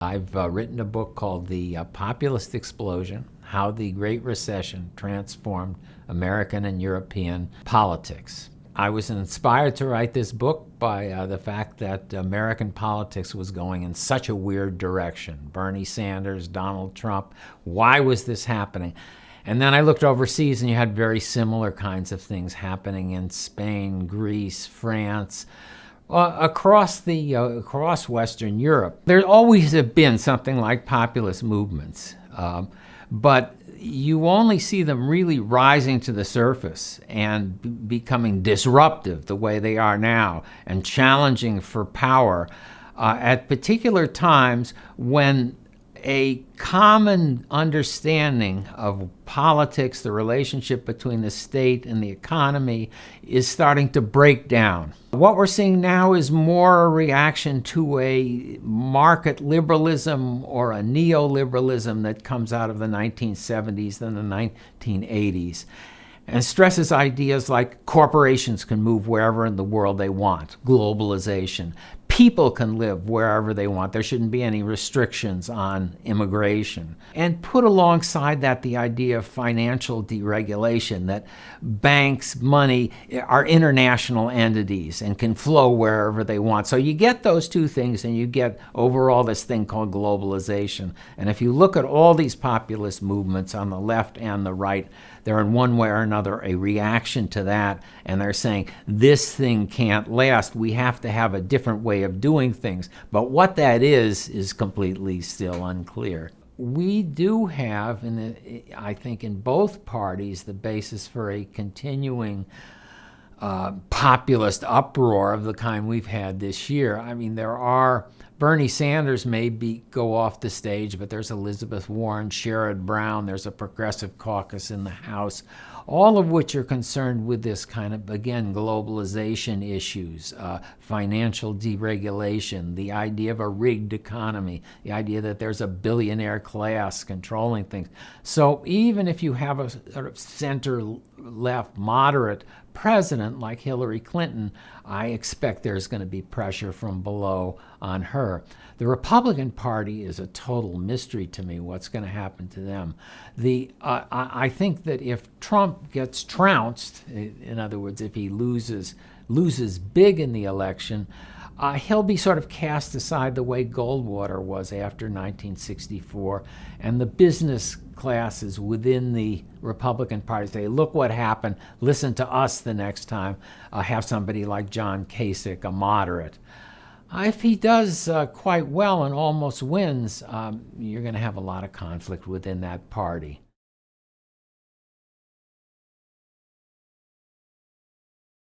I've written a book called The Populist Explosion: How the Great Recession Transformed American and European Politics. I was inspired to write this book by the fact that American politics was going in such a weird direction. Bernie Sanders, Donald Trump, why was this happening? And then I looked overseas and you had very similar kinds of things happening in Spain, Greece, France, across Western Europe. There always have been something like populist movements, but you only see them really rising to the surface and becoming disruptive the way they are now and challenging for power at particular times when a common understanding of politics, the relationship between the state and the economy, is starting to break down. What we're seeing now is more a reaction to a market liberalism or a neoliberalism that comes out of the 1970s and the 1980s, and stresses ideas like corporations can move wherever in the world they want, globalization. People can live wherever they want. There shouldn't be any restrictions on immigration. And put alongside that the idea of financial deregulation, that banks' money are international entities and can flow wherever they want. So you get those two things and you get overall this thing called globalization. And if you look at all these populist movements on the left and the right, they're in one way or another a reaction to that, and they're saying this thing can't last. We have to have a different way of doing things. But what that is completely still unclear. We do have, I think, in both parties, the basis for a continuing populist uproar of the kind we've had this year. I mean, Bernie Sanders may go off the stage, but there's Elizabeth Warren, Sherrod Brown, there's a progressive caucus in the House, all of which are concerned with this kind of, again, globalization issues, financial deregulation, the idea of a rigged economy, the idea that there's a billionaire class controlling things. So even if you have a sort of center-left moderate president like Hillary Clinton, I expect there's going to be pressure from below on her. The Republican Party is a total mystery to me, what's going to happen to them. I think that if Trump gets trounced, in other words, if he loses big in the election, he'll be sort of cast aside the way Goldwater was after 1964, and the business classes within the Republican Party say, look what happened, listen to us the next time, have somebody like John Kasich, a moderate. If he does quite well and almost wins, you're going to have a lot of conflict within that party.